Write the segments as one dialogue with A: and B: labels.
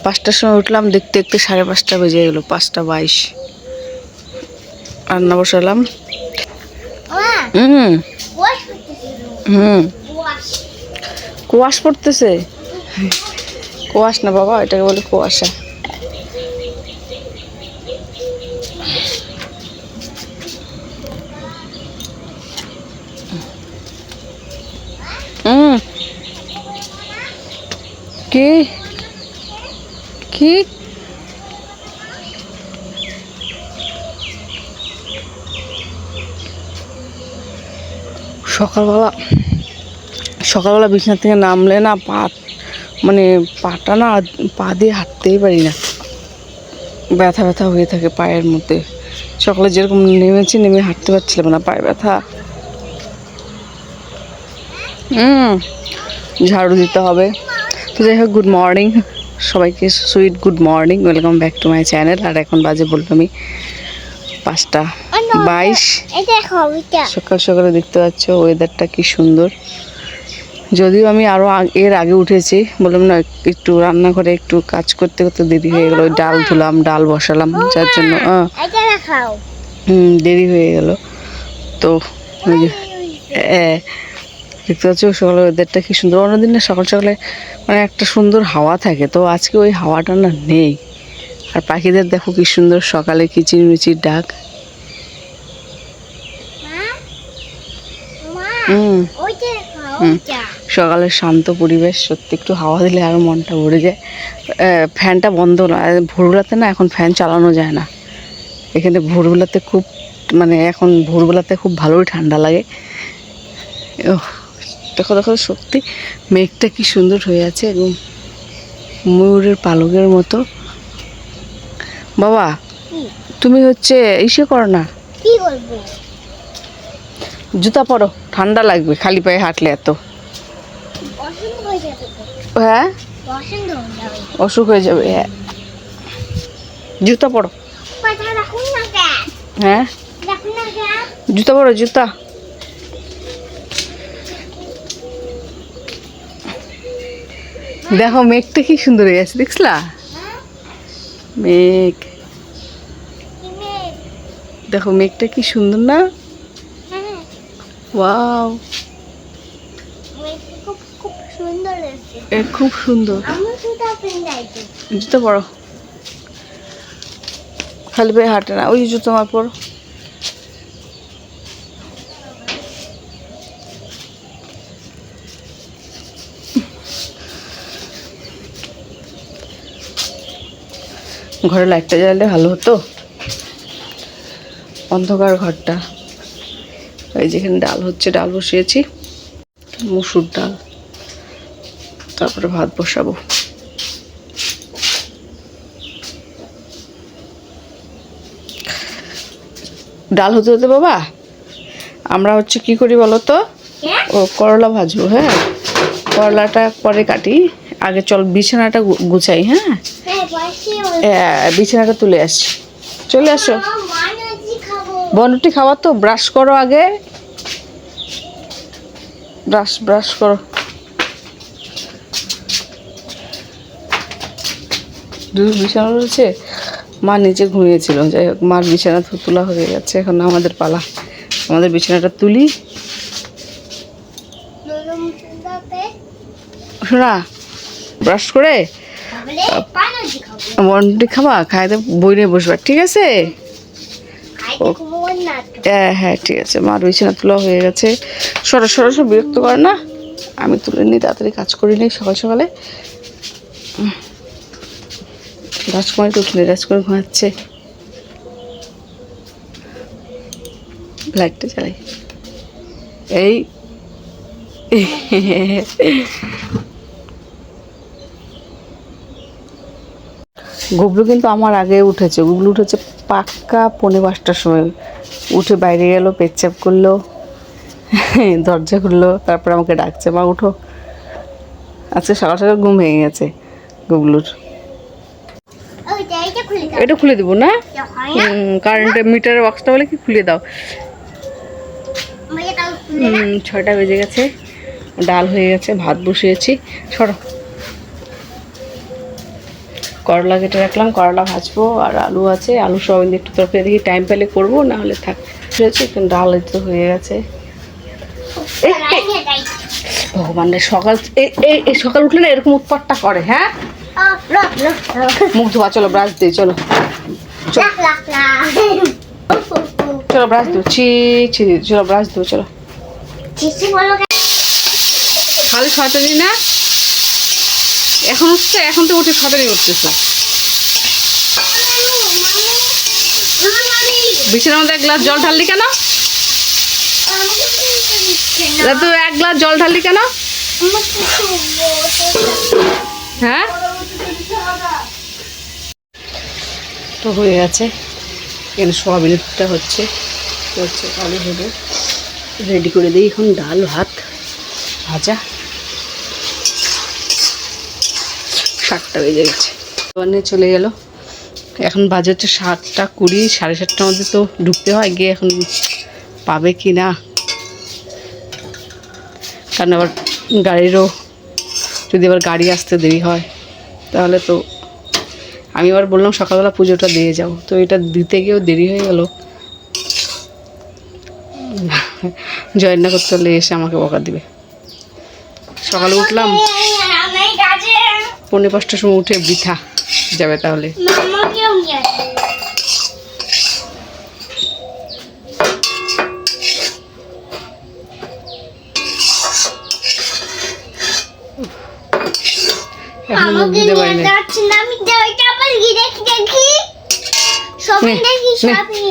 A: 5টার সময় উঠলাম, দেখতে দেখতে 5:30 বেজে গেল। 5:22 রান্না বসালাম। কুয়াশ পড়তেছে। কুয়াশ না বাবা, এটাকে বলে কুয়াশা। কি কি সকালবেলা বিছানা থেকে নামলে না মানে পাটা না, পা দিয়ে হাঁটতেই পারি না, ব্যথা ব্যথা হয়ে থাকে পায়ের মধ্যে। সকালে যেরকম নেমেছি, নেমে হাঁটতে পারছিলাম না, পায়ে ব্যথা। ঝাড়ু দিতে হবে। তো যাই হোক, গুড মর্নিং সবাইকে, sweet good morning, welcome back to my channel. আর এখন বাজে বললাম আমি 5:22। সকাল সকালে দেখতে পাচ্ছ ওয়েদারটা কি সুন্দর। যদিও আমি আরও এর আগে উঠেছি, বললাম না একটু রান্না করে একটু কাজ করতে করতে দেরি হয়ে গেলো। ডাল ধুলাম, ডাল বসালাম, যার জন্য দেরি হয়ে গেল। তো দেখতে পাচ্ছ সকালে ওয়েদারটা কি সুন্দর। অন্যদিন না সকাল সকালে মানে একটা সুন্দর হাওয়া থাকে, তো আজকে ওই হাওয়াটা না নেই। আর পাখিদের দেখো কি সুন্দর সকালে কিচিরমিচির ডাক। সকালের শান্ত পরিবেশ, সত্যি একটু হাওয়া দিলে আরও মনটা ভরে যায়। ফ্যানটা বন্ধ না, ভোরবেলাতে না এখন ফ্যান চালানো যায় না এখানে। ভোরবেলাতে খুব মানে এখন ভোরবেলাতে খুব ভালোই ঠান্ডা লাগে। দেখো দেখো, সত্যি মেঘটা কি সুন্দর হয়ে আছে, এবং ময়ূরের পালকের মতো। বাবা তুমি হচ্ছে ইসে করো না,
B: কি করবো?
A: জুতা পরো, ঠান্ডা লাগবে খালি পায়ে হাঁটলে এত। হ্যাঁ, অসুখ হয়ে যাবে। হ্যাঁ, জুতা পরো। হ্যাঁ, জুতা পরো, জুতা। দেখো মেঘটা কি সুন্দর হয়ে আছে, দেখছলা? মেঘ, দেখো মেঘটা কি সুন্দর না? ওয়াও, খুব সুন্দর। জুতো পরো, খালি পায়ে হাঁটে না, ওই জুতো আমার পরো। ঘরে লাইটটা জ্বালালে ভালো হতো, অন্ধকার ঘরটা। এই যেখানে ডাল হচ্ছে, ডাল বসিয়েছি, মুসুর ডাল, তারপরে ভাত বসাবো। ডাল হতে হতে বাবা আমরা হচ্ছে কি করি বলো তো, ও করলা ভাজবো। হ্যাঁ, করলাটা পরে কাটি, আগে চল বিছানাটা গুছাই। হ্যাঁ, বিছানাটা তুলে আসছি, চলে আসো। বনরুটি খাওয়া তো, ব্রাশ করো আগে, ব্রাশ করো। বিছানা রয়েছে, মা নিচে ঘুমিয়েছিল। যাই হোক, মার বিছানা তোলা হয়ে গেছে, এখন আমাদের পালা। আমাদের বিছানাটা তুলি। শোনা, ব্রাশ করে বনরুটি খাবা, খাইতে বই নিয়ে বসবা, ঠিক আছে? হ্যাঁ হ্যাঁ, ঠিক আছে। মার বিছানা তোলা হয়ে গেছে। সরাসরি বিরক্ত করে না, আমি তুলে নিই, তাড়াতাড়ি কাজ করে নিই সকাল সকালে। রাজকুমারী তো উঠলে, রাজকুমারী ঘুমাচ্ছে। লাইটটা চালাই। এই গুবলু কিন্তু আমার আগে উঠেছে। গুবলু উঠেছে পাক্কা 5:45টার সময়। উঠে বাইরে গেল, পেচ্ছাপ করলো, দরজা খুললো, তারপর আমাকে ডাকছে, মা উঠো। আজকে সকাল সকাল ঘুম ভেঙে গেছে গুবলুর। এটা খুলে দিব না, কারেন্টের মিটারের বক্সটা বলে কি খুলে দাও। 6টা বেজে গেছে, ডাল হয়ে গেছে, ভাত বসিয়েছি। সরো, করলা কেটে রাখলাম, করলা ভাজবো। আর আলু আছে, আলু সয়াবিন দিয়ে একটু তরকারি দেখি টাইম পেলে করবো, না হলে থাক। হয়েছে কিন্তু ডাল তো হয়ে গেছে। ভগবান রে, সকাল এই সকাল উঠলে না এরকম উৎপাতটা করে। হ্যাঁ, মুখ ধোয়া, চলো ব্রাশ দিই, চলো চলো ব্রাশ দিও, ছি ছি, চলো ব্রাশ দিও, চলো। খালি শয়তানি না, এখন উঠছে, এখন তো উঠে শয়তানি উঠতেছে। বিছানার মধ্যে এক গ্লাস জল ঢাললি কেন? তুই এক গ্লাস জল ঢাললি কেন? হ্যাঁ, তো হয়ে গেছে। এখানে সোয়াবিনটা হচ্ছে আলু হবে, রেডি করে দিই। এখন ডাল ভাত ভাজা। 7টা বেজে গেছে, চলে গেল। এখন বাজে হচ্ছে 7:20, 7:30টার মধ্যে তো ঢুকতে হয়, গিয়ে এখন পাবে কি না, কারণ আবার গাড়িরও যদি আবার গাড়ি আসতে দেরি হয় তাহলে তো। আমি আবার বললাম সকালবেলা পুজোটা দিয়ে যাও, তো এটা দিতে গিয়েও দেরি হয়ে গেল। জয়েন না করতে হলে এসে আমাকে বকা দিবে। সকালে উঠলাম 4:45টার সময়, উঠে বৃথা যাবে তাহলে। এখন মুখ দিতে পারি না।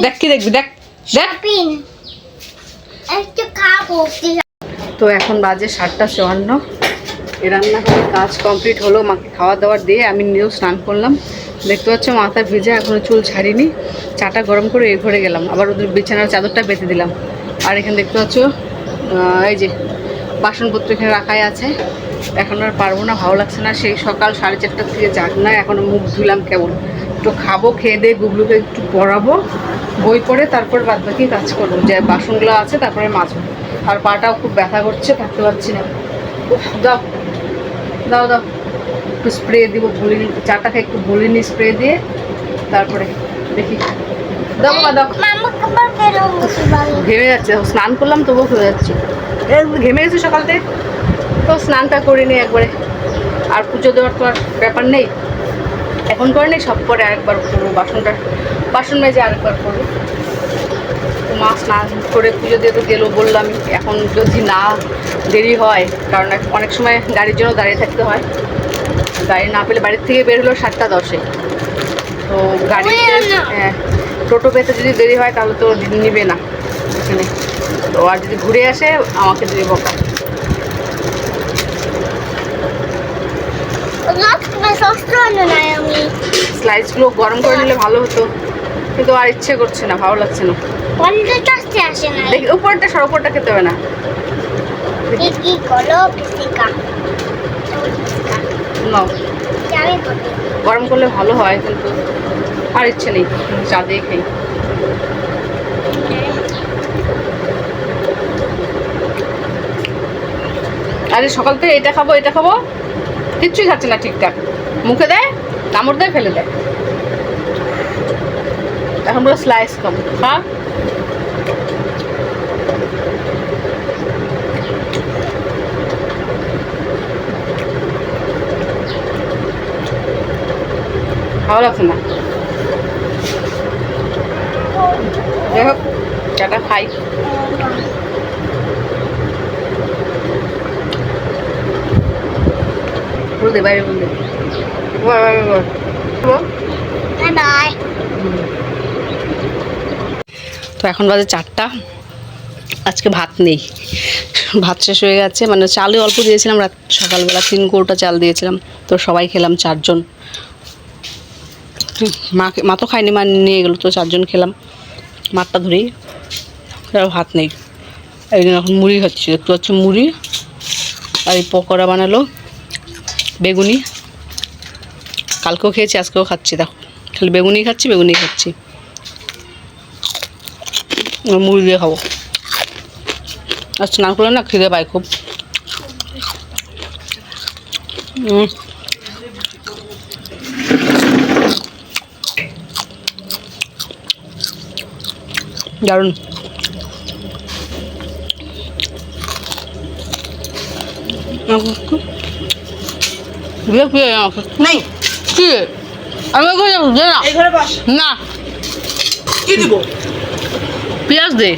A: দেখ কি দেখবি, দেখ দেখ। তো এখন বাজে 7:54। এ রান্না করে কাজ কমপ্লিট হলো, মাকে খাওয়া দাওয়ার দিয়ে আমি নিজেও স্নান করলাম। দেখতে পাচ্ছ মাথা ভেজা, এখনো চুল ছাড়িনি। চাটা গরম করে এই ঘরে গেলাম, আবার ওদের বিছানার চাদরটা পেতে দিলাম। আর এখানে দেখতে পাচ্ছ এই যে বাসনপত্র এখানে রাখাই আছে। এখন আর পারবো না, ভালো লাগছে না। সেই সকাল 4:30 থেকে যাক না, এখনো মুখ ধুলাম কেবল। একটু খাবো, খেয়ে দিয়ে গুবলুকে একটু পড়াবো, বই পড়ে তারপর বাদ বাকি কাজ করবো। যে বাসনগুলো আছে তারপরে মাজবো। আর পাটাও খুব ব্যথা করছে, থাকতে পারছি না। দাও দাও দাও, একটু স্প্রে দিব, ভুলিনি। চাটা খেয়ে একটু ভুলিনি, স্প্রে দিয়ে তারপরে দেখি। দাও বাবা দাও। ঘেমে যাচ্ছে, স্নান করলাম তবুও ঘেমে যাচ্ছি। ঘেমে গেছি সকাল থেকে, তো স্নানটা করিনি একবারে। আর পুজো দেওয়ার তো আর ব্যাপার নেই, এখন করে নেই, সব পরে আরেকবার করবো। বাসন মেজে আরেকবার করবো। মা স্নান করে পুজো দিয়ে তো গেলো বললাম। এখন যদি না দেরি হয়, কারণ অনেক সময় গাড়ির জন্য দাঁড়িয়ে থাকতে হয়, গাড়ি না পেলে বাড়ির থেকে বের হলো 7:10-এ। তো গাড়িতে টোটো পেতে যদি দেরি হয় তাহলে তো নিবে না এখানে। তো আর যদি ঘুরে আসে আমাকে দিয়ে বকা। স্লাইসগুলো গরম করে নিলে ভালো হতো, কিন্তু আর ইচ্ছে করছে না, ভালো লাগছে না। দেখি উপরটা সর, উপরটা খেতে হবে না। গরম করলে ভালো হয়, কিন্তু আর ইচ্ছে নেই, চা দিয়ে খাই। আরে সকাল থেকে এটা খাবো এটা খাবো, কিচ্ছুই খাচ্ছে না ঠিকঠাক। মুখে দেয়, কামড় দেয়, ফেলে দেয়। এখন বলো স্লাইস খাবো। হ্যাঁ, ভালো লাগছে না। যাই হোক, চাটা খাই। বলতে বাইরে বলতে তো এখন বাজে 4টা। আজকে ভাত নেই, ভাত শেষ হয়ে গেছে। মানে চালই অল্প দিয়েছিলাম, রাত সকালবেলা 3 কৌটা চাল দিয়েছিলাম, তো সবাই খেলাম 4 জন। মা তো খায়নি, মা নিয়ে গেলো, তো 4 জন খেলাম। মাঠটা ধরেই ভাত নেই, এই জন্য এখন মুড়ি খাচ্ছি। দেখতে পাচ্ছ মুড়ি, আর এই পকোড়া বানালো বেগুনি। কালকেও খেয়েছি, আজকেও খাচ্ছি। দেখো খালি বেগুনি খাচ্ছি, বেগুনি খাচ্ছি। মুড়ি দিয়ে খাবো। আর স্নান করলে না খিদে পায় খুব। দারুণ।
B: নেই
A: কি আমি ঘরে যাবো না
B: এই ঘরে বস
A: না
B: কি দিব
A: পেঁয়াজ দে